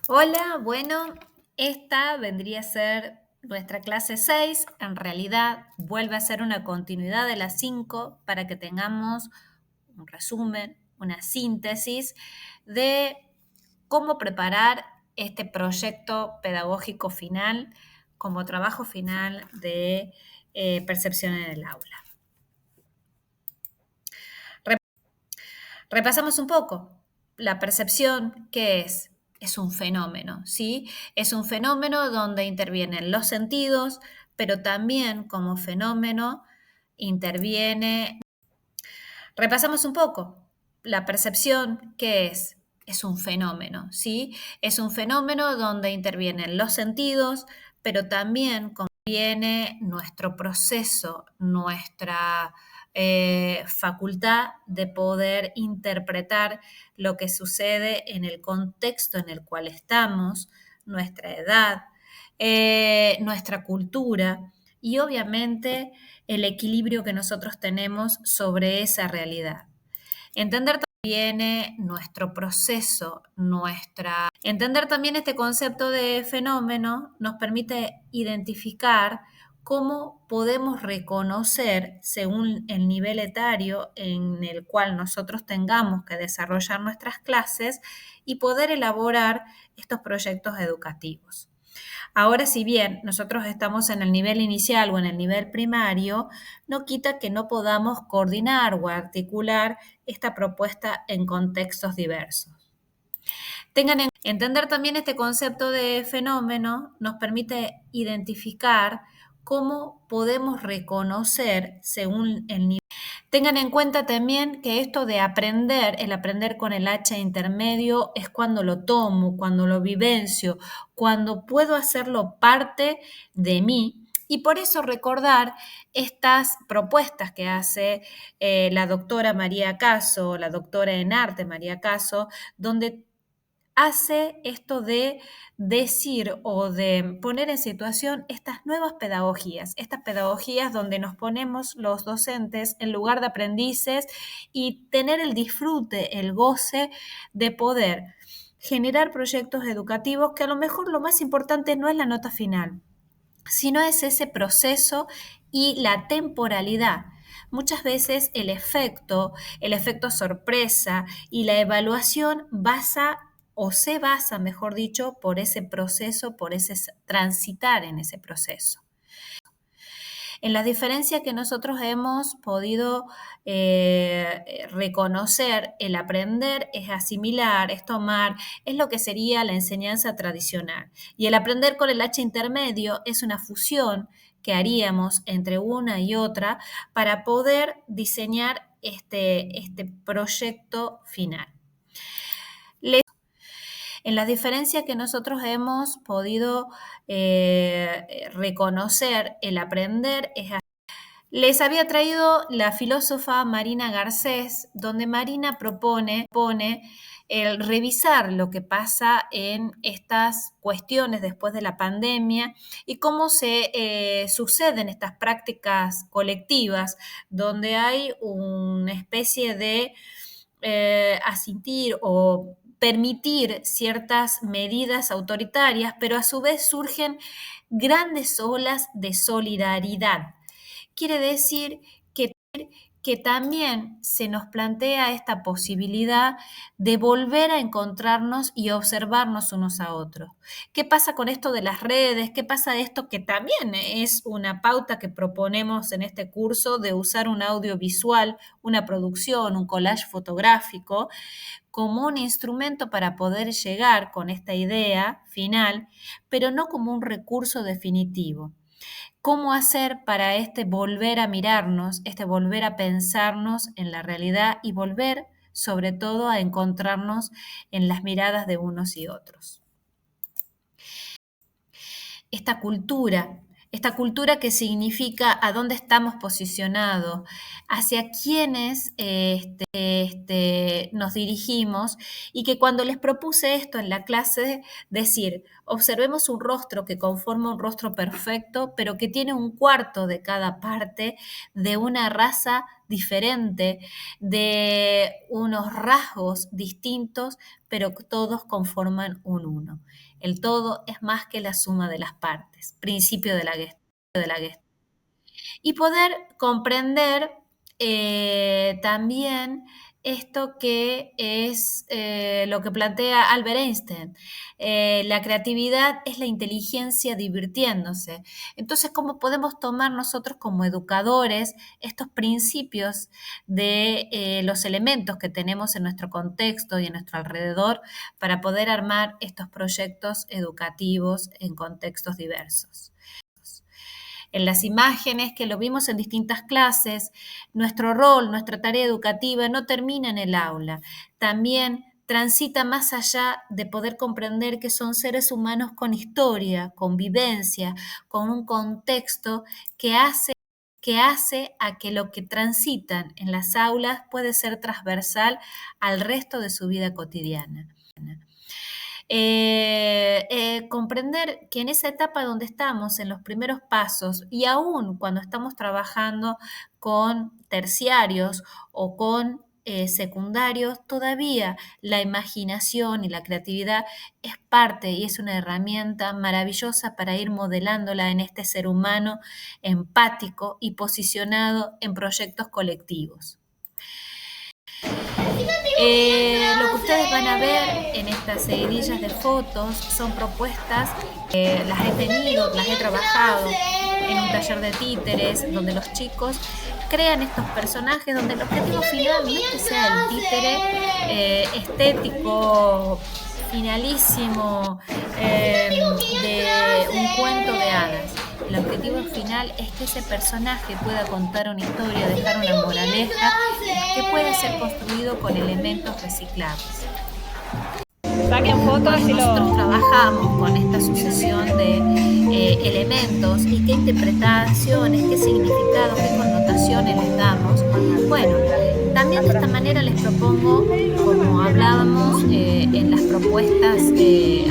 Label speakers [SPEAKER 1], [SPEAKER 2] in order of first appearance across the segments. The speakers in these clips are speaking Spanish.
[SPEAKER 1] Hola, bueno, esta vendría a ser nuestra clase 6. En realidad vuelve a ser una continuidad de las 5 para que tengamos un resumen, una síntesis de cómo preparar este proyecto pedagógico final como trabajo final de percepción en el aula. Repasamos un poco. La percepción, ¿qué es? Es un fenómeno, ¿sí? Es un fenómeno donde intervienen los sentidos, pero también como fenómeno interviene. Repasamos un poco. La percepción, ¿qué es? Es un fenómeno, ¿sí? Es un fenómeno donde intervienen los sentidos, pero también conviene nuestro proceso, nuestra facultad de poder interpretar lo que sucede en el contexto en el cual estamos, nuestra edad, nuestra cultura y obviamente el equilibrio que nosotros tenemos sobre esa realidad. Entender también nuestro proceso, Entender también este concepto de fenómeno nos permite identificar cómo podemos reconocer, según el nivel etario en el cual nosotros tengamos que desarrollar nuestras clases y poder elaborar estos proyectos educativos. Ahora, si bien nosotros estamos en el nivel inicial o en el nivel primario, no quita que no podamos coordinar o articular esta propuesta en contextos diversos. Entender también este concepto de fenómeno nos permite identificar cómo podemos reconocer según el nivel. Tengan en cuenta también que esto de aprender, el aprender con el H intermedio, es cuando lo tomo, cuando lo vivencio, cuando puedo hacerlo parte de mí. Y por eso recordar estas propuestas que hace la doctora María Caso, la doctora en arte María Caso, donde hace esto de decir o de poner en situación estas pedagogías donde nos ponemos los docentes en lugar de aprendices y tener el disfrute, el goce de poder generar proyectos educativos que a lo mejor lo más importante no es la nota final, sino es ese proceso y la temporalidad. Muchas veces el efecto sorpresa y la evaluación se basa, mejor dicho, por ese proceso, por ese transitar en ese proceso. En la diferencia que nosotros hemos podido reconocer, el aprender es asimilar, es tomar, es lo que sería la enseñanza tradicional. Y el aprender con el H intermedio es una fusión que haríamos entre una y otra para poder diseñar este proyecto final. En la diferencia que nosotros hemos podido reconocer, el aprender es. Les había traído la filósofa Marina Garcés, donde Marina propone el revisar lo que pasa en estas cuestiones después de la pandemia y cómo se suceden estas prácticas colectivas, donde hay una especie de asentir o permitir ciertas medidas autoritarias, pero a su vez surgen grandes olas de solidaridad. Quiere decir que también se nos plantea esta posibilidad de volver a encontrarnos y observarnos unos a otros. ¿Qué pasa con esto de las redes? ¿Qué pasa de esto que también es una pauta que proponemos en este curso de usar un audiovisual, una producción, un collage fotográfico como un instrumento para poder llegar con esta idea final, pero no como un recurso definitivo? ¿Cómo hacer para volver a mirarnos, volver a pensarnos en la realidad y volver, sobre todo, a encontrarnos en las miradas de unos y otros? Esta cultura que significa a dónde estamos posicionados, hacia quiénes nos dirigimos, y que cuando les propuse esto en la clase, decir, observemos un rostro que conforma un rostro perfecto, pero que tiene un cuarto de cada parte de una raza diferente, de unos rasgos distintos, pero todos conforman un uno. El todo es más que la suma de las partes, principio de la Gestalt. Y poder comprender también esto que es lo que plantea Albert Einstein. La creatividad es la inteligencia divirtiéndose. Entonces, ¿cómo podemos tomar nosotros como educadores estos principios de los elementos que tenemos en nuestro contexto y en nuestro alrededor para poder armar estos proyectos educativos en contextos diversos? En las imágenes, que lo vimos en distintas clases, nuestro rol, nuestra tarea educativa no termina en el aula, también transita más allá de poder comprender que son seres humanos con historia, con vivencia, con un contexto que hace a que lo que transitan en las aulas puede ser transversal al resto de su vida cotidiana. Comprender que en esa etapa donde estamos, en los primeros pasos, y aún cuando estamos trabajando con terciarios o con secundarios, todavía la imaginación y la creatividad es parte y es una herramienta maravillosa para ir modelándola en este ser humano empático y posicionado en proyectos colectivos. Lo que ustedes van a ver en estas seguidillas de fotos son propuestas, las he tenido, las he trabajado en un taller de títeres, donde los chicos crean estos personajes, donde el objetivo final no es que sea el títere estético, finalísimo, de un cuento de hadas. El objetivo final es que ese personaje pueda contar una historia, dejar una moraleja, que pueda ser construido con elementos reciclables.
[SPEAKER 2] Saquen fotos y
[SPEAKER 1] Nosotros trabajamos con esta sucesión de elementos y qué interpretaciones, qué significados, qué connotaciones les damos. Bueno, también de esta manera les propongo, como hablábamos en las propuestas,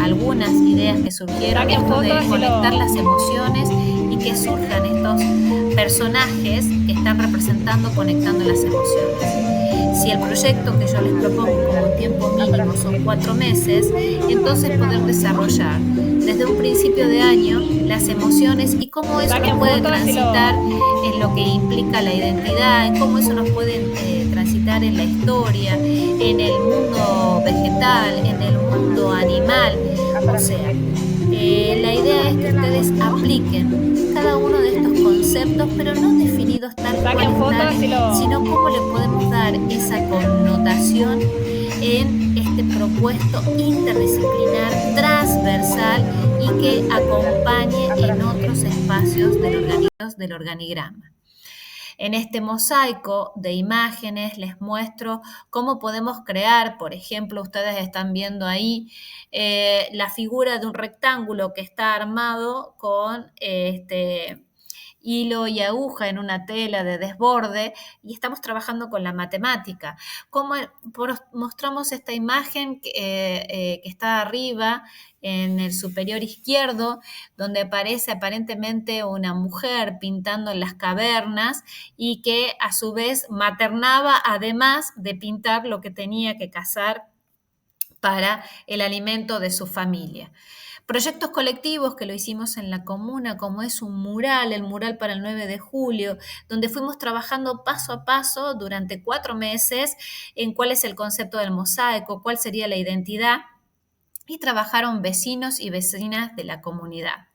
[SPEAKER 1] algunas ideas que surgieron, esto de conectar las emociones y que surjan estos personajes que están representando, conectando las emociones. Si el proyecto que yo les propongo como tiempo mínimo son 4 meses, entonces poder desarrollar desde un principio de año las emociones y cómo eso nos puede transitar en lo que implica la identidad, en cómo eso nos puede transitar en la historia, en el mundo vegetal, en el mundo animal. O sea, la idea es que ustedes apliquen cada uno de estos conceptos, pero no definidos tal cual están, sino cómo le podemos dar esa connotación en este propuesto interdisciplinar, transversal y que acompañe en otros espacios del organigrama. En este mosaico de imágenes les muestro cómo podemos crear, por ejemplo, ustedes están viendo ahí la figura de un rectángulo que está armado con hilo y aguja en una tela de desborde y estamos trabajando con la matemática. Cómo mostramos esta imagen que está arriba en el superior izquierdo, donde aparece aparentemente una mujer pintando en las cavernas y que a su vez maternaba, además de pintar lo que tenía que cazar para el alimento de su familia. Proyectos colectivos que lo hicimos en la comuna, como es un mural, el mural para el 9 de julio, donde fuimos trabajando paso a paso durante 4 meses en cuál es el concepto del mosaico, cuál sería la identidad, y trabajaron vecinos y vecinas de la comunidad.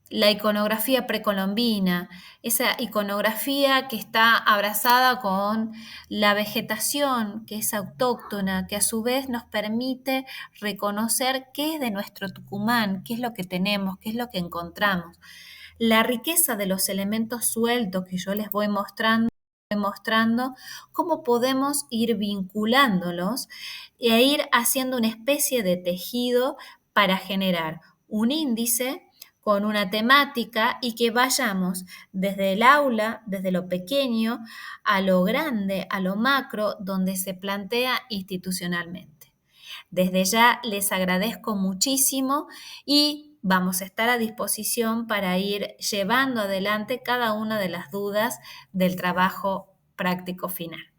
[SPEAKER 1] La iconografía precolombina, esa iconografía que está abrazada con la vegetación, que es autóctona, que a su vez nos permite reconocer qué es de nuestro Tucumán, qué es lo que tenemos, qué es lo que encontramos. La riqueza de los elementos sueltos que yo les voy mostrando, cómo podemos ir vinculándolos e ir haciendo una especie de tejido para generar un índice con una temática y que vayamos desde el aula, desde lo pequeño, a lo grande, a lo macro, donde se plantea institucionalmente. Desde ya les agradezco muchísimo y vamos a estar a disposición para ir llevando adelante cada una de las dudas del trabajo práctico final.